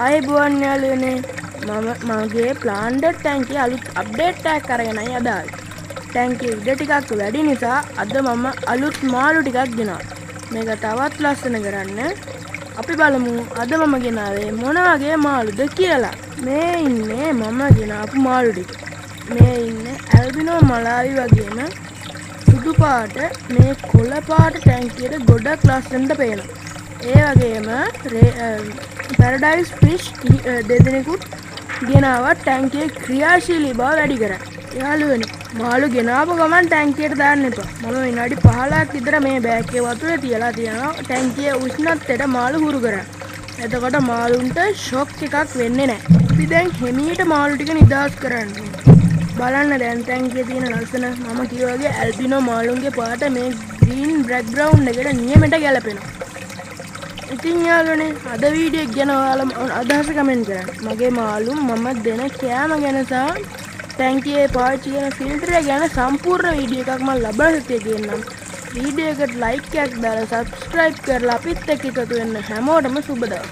ආයුබෝවන් යාළුවනේ මම මගේ ප්ලාන්ට් ටැංකිය අලුත් අප්ඩේට් එකක් අරගෙනයි අද ආවේ. ටැංකිය ඉඩ ටිකක් වැඩි නිසා අද මම අලුත් මාළු ටිකක් ගෙනාවා. මේක තවත් ලස්සන කරන්න අපි බලමු අද මම ගෙනාවේ මොන වගේ මාළුද කියලා. මේ ඉන්නේ මම ගෙනාපු මාළු ටික. මේ ඉන්නේ ඇල්බිනෝ මලාවි වගේම සුදු පාට මේ කොළ පාට ටැංකියට ගොඩක් ලස්සනට පේනවා. ඒ වගේම පැරඩයිස් ෆිෂ් දෙදෙනෙකුත් ගෙනාවා ටැංකියේ ක්‍රියාශීලී බව වැඩි කරන්න. යාළුවනේ මාළු ගෙනාපු ගමන් ටැංකියට දාන්න එපා. මම විනාඩි 15ක් විතර මේ බෑග් එකේ වතුර තියලා තියනවා ටැංකියේ උෂ්ණත්වයට මාළු හුරු කරන්න. එතකොට මාළුන්ට ෂොක් එකක් වෙන්නේ නැහැ. අපි දැන් හිමීට මාළු ටික නිදහස් කරන්න. බලන්න දැන් ටැංකියේ තියෙන ලස්සන මම කිව්වා වගේ ඇල්බිනෝ මාළුන්ගේ පාට මේ ග්‍රීන් බෑග්ග්‍රවුන්ඩ් එකට නියමෙට ගැලපෙනවා. ඉතින් යාළුවනේ අද වීඩියෝ එක ගැන ඔයාලා අදහස කමෙන්ට් කරන්න. මගේ මාළු මම දෙන කෑම ගැන සහ ටැංකියේ පාවිච්චි කරන ෆිල්ටර් එක ගැන සම්පූර්ණ වීඩියෝ එකක් මම ලබන සතියේ ගෙන්නම්. වීඩියෝ එකට ලයික් එකක් දාලා සබ්ස්ක්‍රයිබ් කරලා අපිත් එක්ක එකතු වෙන්න හැමෝටම සුබ දවස්.